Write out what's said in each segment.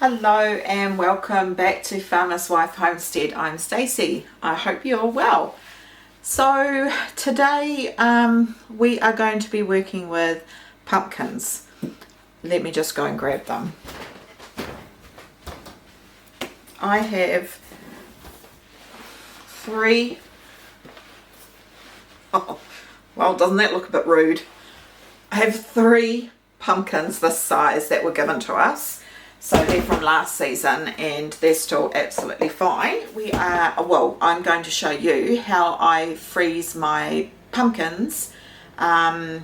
Hello and welcome back to Farmer's Wife Homestead. I'm Stacey. I hope you're well. So today we are going to be working with pumpkins. Let me just go and grab them. I have three. Oh, well, doesn't that look a bit rude? I have three pumpkins this size that were given to us. So they're from last season and they're still absolutely fine. I'm going to show you how I freeze my pumpkins my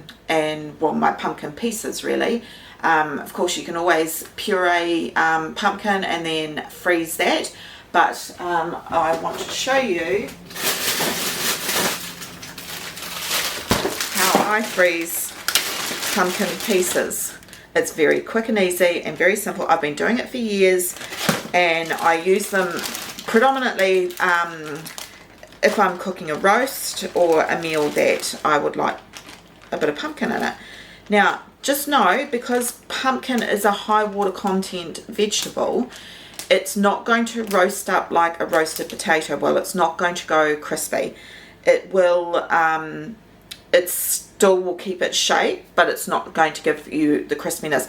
pumpkin pieces really. Of course you can always puree pumpkin and then freeze that, but I want to show you how I freeze pumpkin pieces. It's very quick and easy and very simple. I've been doing it for years and I use them predominantly if I'm cooking a roast or a meal that I would like a bit of pumpkin in it. Now just know, because pumpkin is a high water content vegetable, it's not going to roast up like a roasted potato. Well, it's not going to go crispy. It will still will keep its shape, but it's not going to give you the crispiness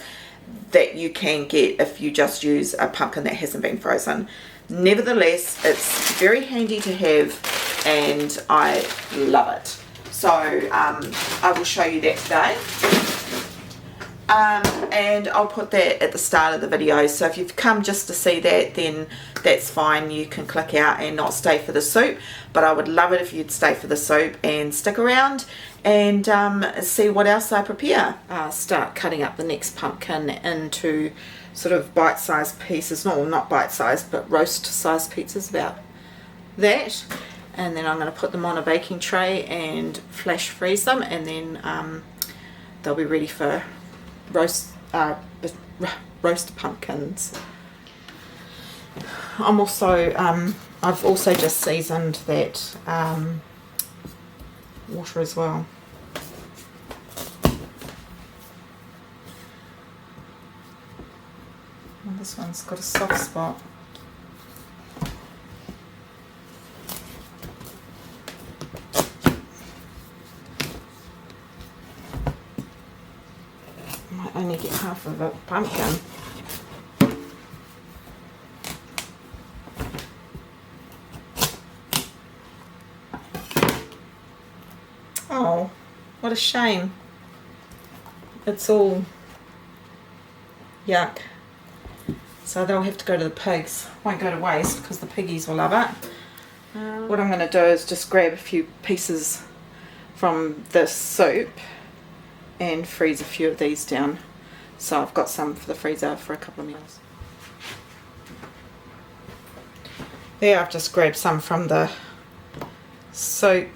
that you can get if you just use a pumpkin that hasn't been frozen. Nevertheless, it's very handy to have and I love it. So I will show you that today. And I'll put that at the start of the video, so if you've come just to see that, then that's fine. You can click out and not stay for the soup, but I would love it if you'd stay for the soup and stick around and see what else I prepare. Start cutting up the next pumpkin into sort of bite-sized pieces, not bite-sized but roast-sized pieces, about that, and then I'm going to put them on a baking tray and flash freeze them, and then they'll be ready for roast pumpkins. I've also just seasoned that water as well. And this one's got a soft spot. Only get half of a pumpkin. Oh, what a shame. It's all yuck. So they'll have to go to the pigs. Won't go to waste because the piggies will love it. What I'm going to do is just grab a few pieces from this soup and freeze a few of these down. So I've got some for the freezer for a couple of meals. There, I've just grabbed some from the soup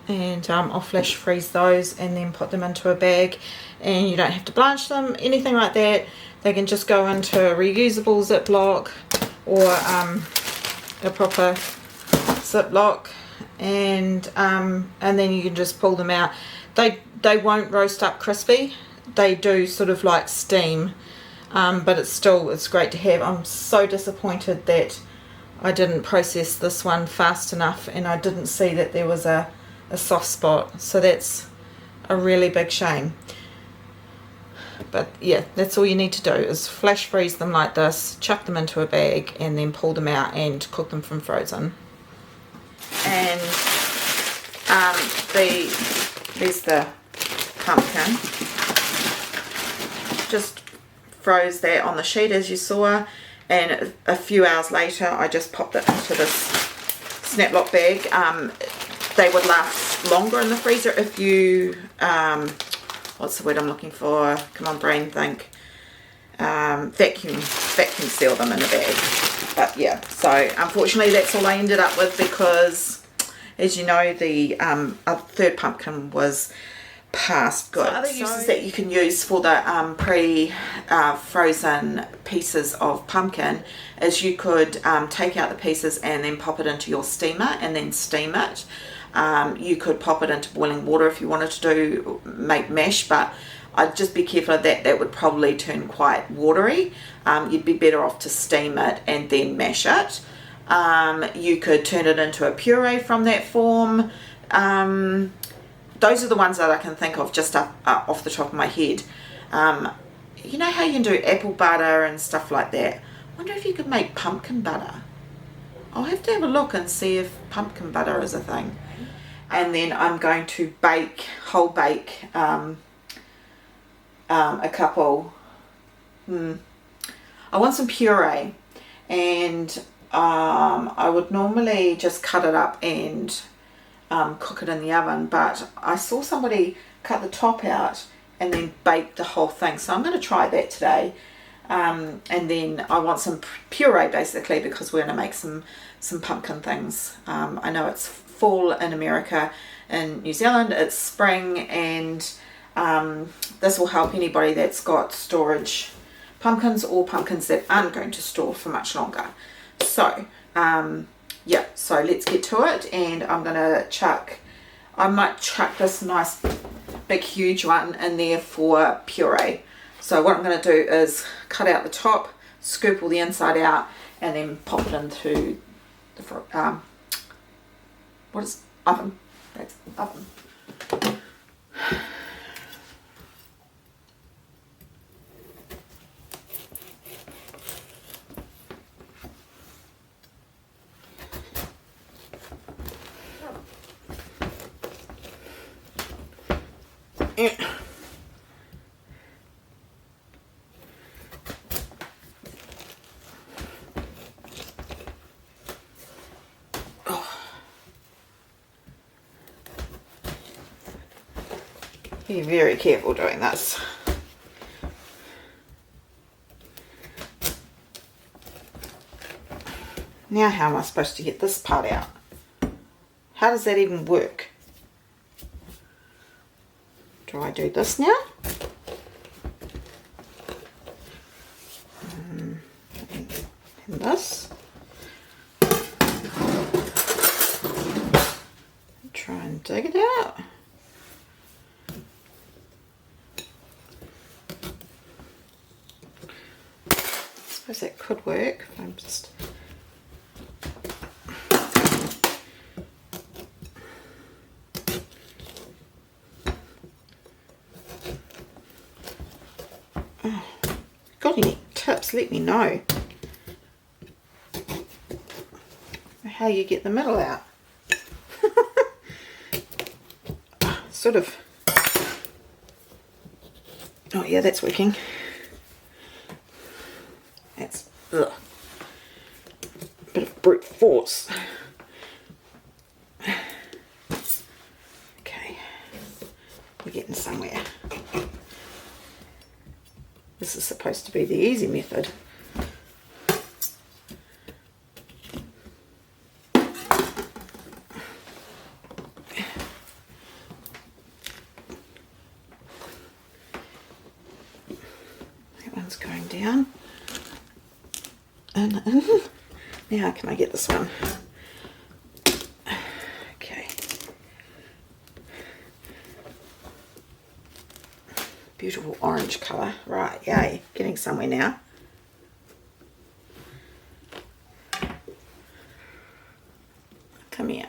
and I'll flash freeze those and then put them into a bag, and you don't have to blanch them, anything like that. They can just go into a reusable Ziploc or a proper Ziploc, and then you can just pull them out. They won't roast up crispy. They do sort of like steam, but it's great to have. I'm so disappointed that I didn't process this one fast enough and I didn't see that there was a soft spot, so that's a really big shame. But yeah, that's all you need to do is flash freeze them like this, chuck them into a bag and then pull them out and cook them from frozen. And there's the pumpkin. Just froze that on the sheet as you saw, and a few hours later I just popped it into this Snap-Lock bag. They would last longer in the freezer if you what's the word I'm looking for? Come on, brain, think. Vacuum seal them in a bag. But yeah, so unfortunately that's all I ended up with, because as you know, the third pumpkin was past good. So other uses that you can use for the frozen pieces of pumpkin is you could take out the pieces and then pop it into your steamer and then steam it. You could pop it into boiling water if you wanted to make mash, but I'd just be careful of that. That would probably turn quite watery. You'd be better off to steam it and then mash it. You could turn it into a puree from that form. Those are the ones that I can think of just off the top of my head. You know how you can do apple butter and stuff like that? I wonder if you could make pumpkin butter. I'll have to have a look and see if pumpkin butter is a thing. And then I'm going to whole bake a couple. I want some puree, and I would normally just cut it up and cook it in the oven, but I saw somebody cut the top out and then bake the whole thing, so I'm going to try that today. And then I want some puree basically, because we're going to make some pumpkin things. I know it's fall in America. In New Zealand it's spring, and this will help anybody that's got storage pumpkins or pumpkins that aren't going to store for much longer. So yeah, so let's get to it. And I'm gonna I might chuck this nice big huge one in there for puree. So what I'm going to do is cut out the top, scoop all the inside out, and then pop it into the oven. That's oven. Be very careful doing this. Now how am I supposed to get this part out? How does that even work? Do I do this now? And this. Try and dig it out. I suppose that could work. I'm just got any tips? Let me know how you get the middle out. Sort of. Oh yeah, that's working. That's ugh. Bit of brute force. Okay, we're getting somewhere. This is supposed to be the easy method. That one's going down. And now can I get this one? Okay. Beautiful orange colour. Right, yay. Getting somewhere now. Come here.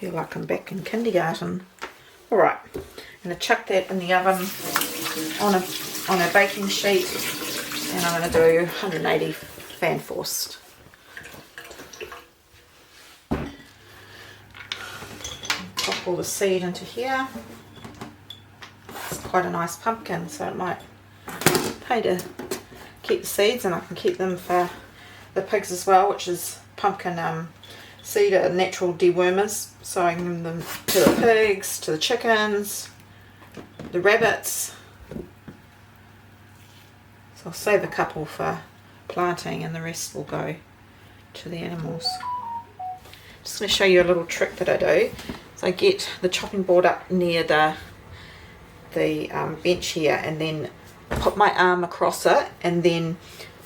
Feel like I'm back in kindergarten. Alright, I'm going to chuck that in the oven on a baking sheet, and I'm going to do 180 fan forced. Pop all the seed into here. It's quite a nice pumpkin, so it might pay to keep the seeds, and I can keep them for the pigs as well, which is pumpkin seed are natural dewormers, so I can give them to the pigs, to the chickens, the rabbits. So I'll save a couple for planting, and the rest will go to the animals. Just going to show you a little trick that I do. So I get the chopping board up near the bench here, and then put my arm across it, and then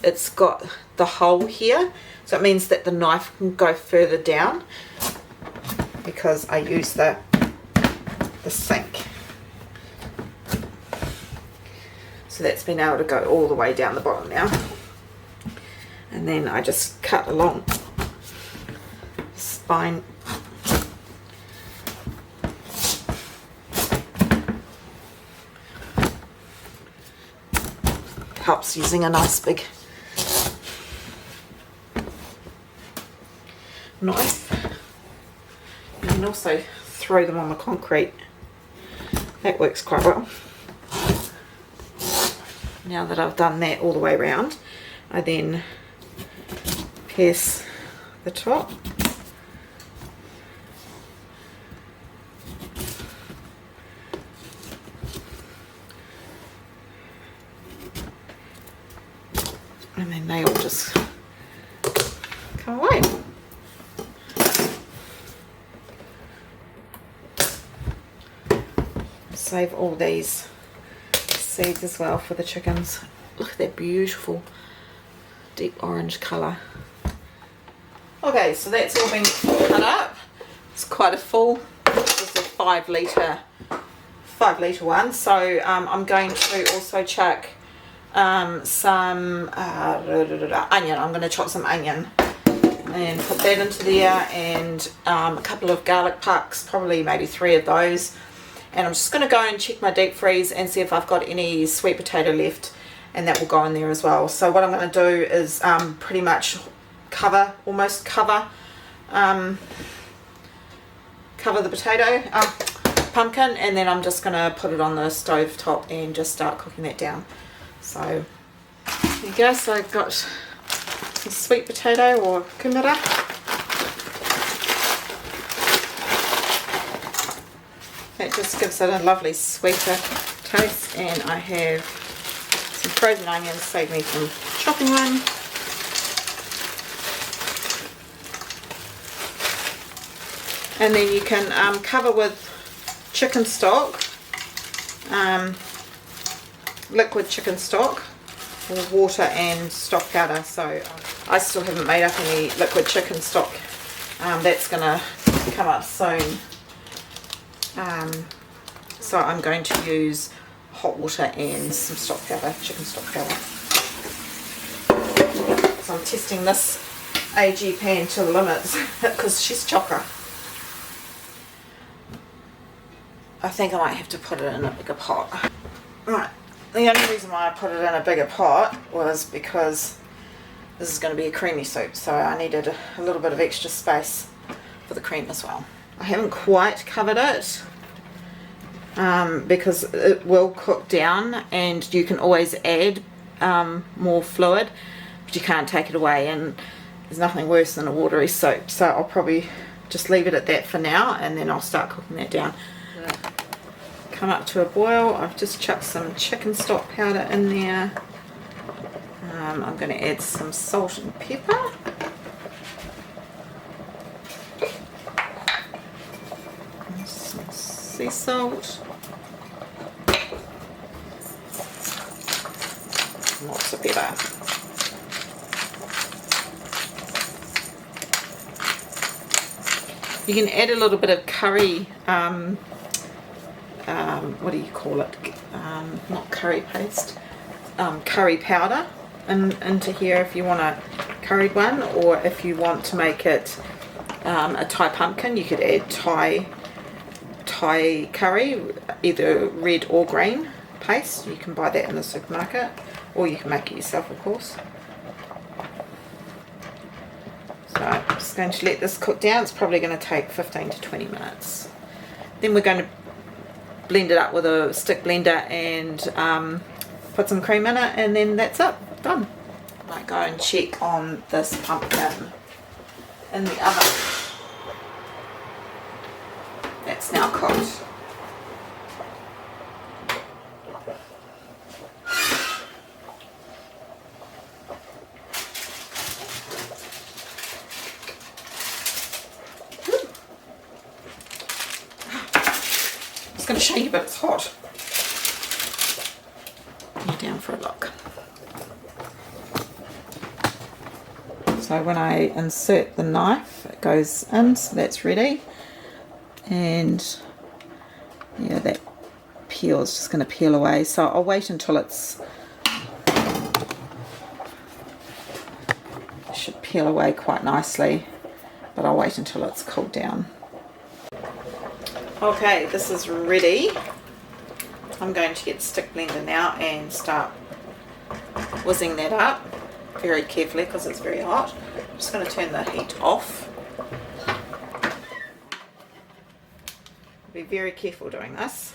it's got the hole here, so it means that the knife can go further down because I use the sink. So that's been able to go all the way down the bottom now. And then I just cut along the spine. Helps using a nice big knife. You can also throw them on the concrete. That works quite well. Now that I've done that all the way around, I then pierce the top. And then they all just come away. Save all these seeds as well for the chickens. Look at that beautiful deep orange colour. Okay, so that's all been cut up. It's quite a full. This is a 5 litre one. So I'm going to also chuck some onion. I'm going to chop some onion and put that into there, and a couple of garlic pucks, probably maybe 3 of those. And I'm just going to go and check my deep freeze and see if I've got any sweet potato left, and that will go in there as well. So what I'm going to do is pretty much almost cover the potato, pumpkin, and then I'm just going to put it on the stove top and just start cooking that down. So there you go. So I've got some sweet potato or kumara. That just gives it a lovely sweeter taste, and I have some frozen onions, save me from chopping one. And then you can cover with chicken stock, liquid chicken stock, or water and stock powder. So I still haven't made up any liquid chicken stock. That's going to come up soon. So I'm going to use hot water and some stock powder, chicken stock powder. So I'm testing this AG pan to the limits because she's chocker. I think I might have to put it in a bigger pot. Right, the only reason why I put it in a bigger pot was because this is going to be a creamy soup, so I needed a little bit of extra space for the cream as well. I haven't quite covered it because it will cook down, and you can always add more fluid, but you can't take it away, and there's nothing worse than a watery soup. So I'll probably just leave it at that for now, and then I'll start cooking that down. Come up to a boil. I've just chucked some chicken stock powder in there. I'm going to add some salt and pepper. Some sea salt. Lots of pepper. You can add a little bit of curry, what do you call it? Not curry paste, curry powder into here if you want a curried one, or if you want to make it a Thai pumpkin, you could add Thai curry, either red or green paste. You can buy that in the supermarket, or you can make it yourself, of course. So I'm just going to let this cook down. It's probably going to take 15 to 20 minutes. Then we're going to blend it up with a stick blender and put some cream in it, and then that's it, done. I might go and check on this pumpkin in the oven. That's now cooked. It's going to shake you, but it's hot. You're down for a look. So when I insert the knife, it goes in, so that's ready. And yeah, that peel is just going to peel away. So I'll wait until it should peel away quite nicely, but I'll wait until it's cooled down. Okay, this is ready. I'm going to get the stick blender now and start whizzing that up very carefully because it's very hot. I'm just going to turn the heat off. Be very careful doing this.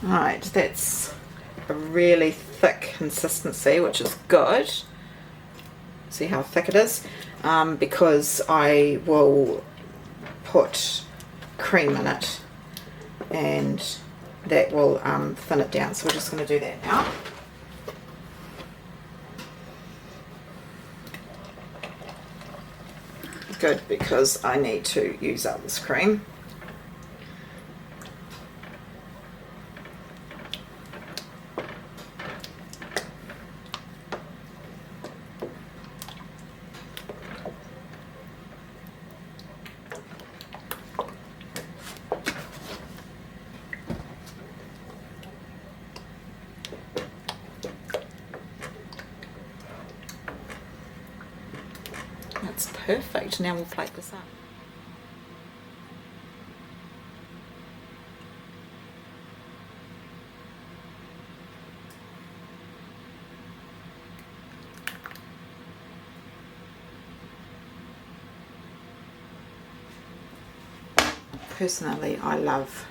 Right, that's a really thick consistency, which is good. See how thick it is? Because I will put cream in it and that will thin it down. So we're just going to do that now. Good, because I need to use up this cream. That's perfect. Now we'll plate this up. Personally, I love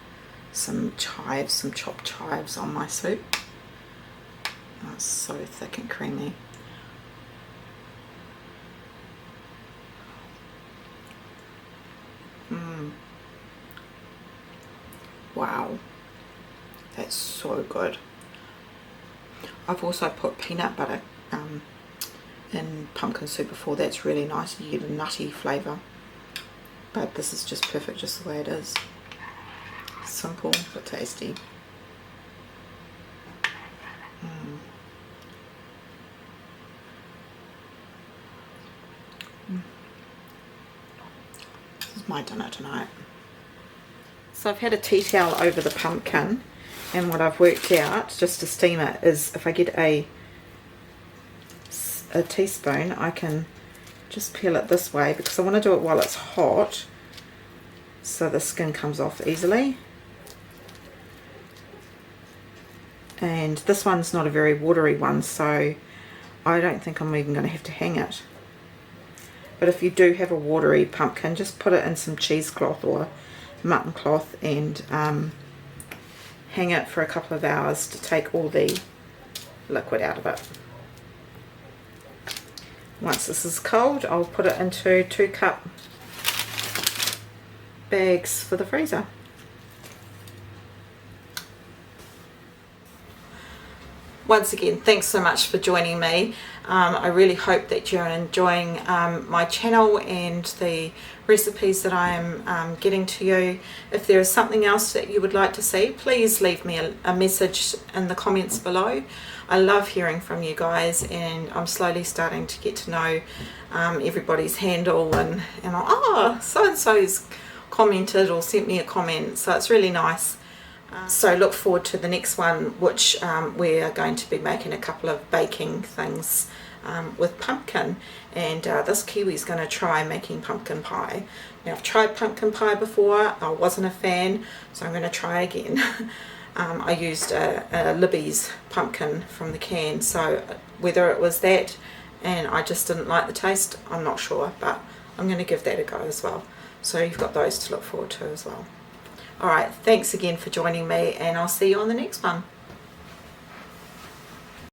some chives, some chopped chives on my soup. Oh, it's so thick and creamy. Wow, that's so good. I've also put peanut butter in pumpkin soup before. That's really nice. You get a nutty flavour. But this is just perfect just the way it is. Simple but tasty. This is my dinner tonight. So I've had a tea towel over the pumpkin, and what I've worked out just to steam it is if I get a teaspoon, I can just peel it this way because I want to do it while it's hot so the skin comes off easily. And this one's not a very watery one, so I don't think I'm even going to have to hang it. But if you do have a watery pumpkin, just put it in some cheesecloth or mutton cloth and hang it for a couple of hours to take all the liquid out of it. Once this is cold, I'll put it into 2-cup bags for the freezer. Once again, thanks so much for joining me. I really hope that you're enjoying my channel and the recipes that I am getting to you. If there is something else that you would like to see, please leave me a message in the comments below. I love hearing from you guys, and I'm slowly starting to get to know everybody's handle, and oh, so-and-so's commented or sent me a comment, so it's really nice. So look forward to the next one, which we are going to be making a couple of baking things with pumpkin, and this Kiwi's going to try making pumpkin pie. Now, I've tried pumpkin pie before, I wasn't a fan, so I'm going to try again. I used a Libby's pumpkin from the can, so whether it was that and I just didn't like the taste, I'm not sure, but I'm going to give that a go as well. So you've got those to look forward to as well. Alright, thanks again for joining me, and I'll see you on the next one.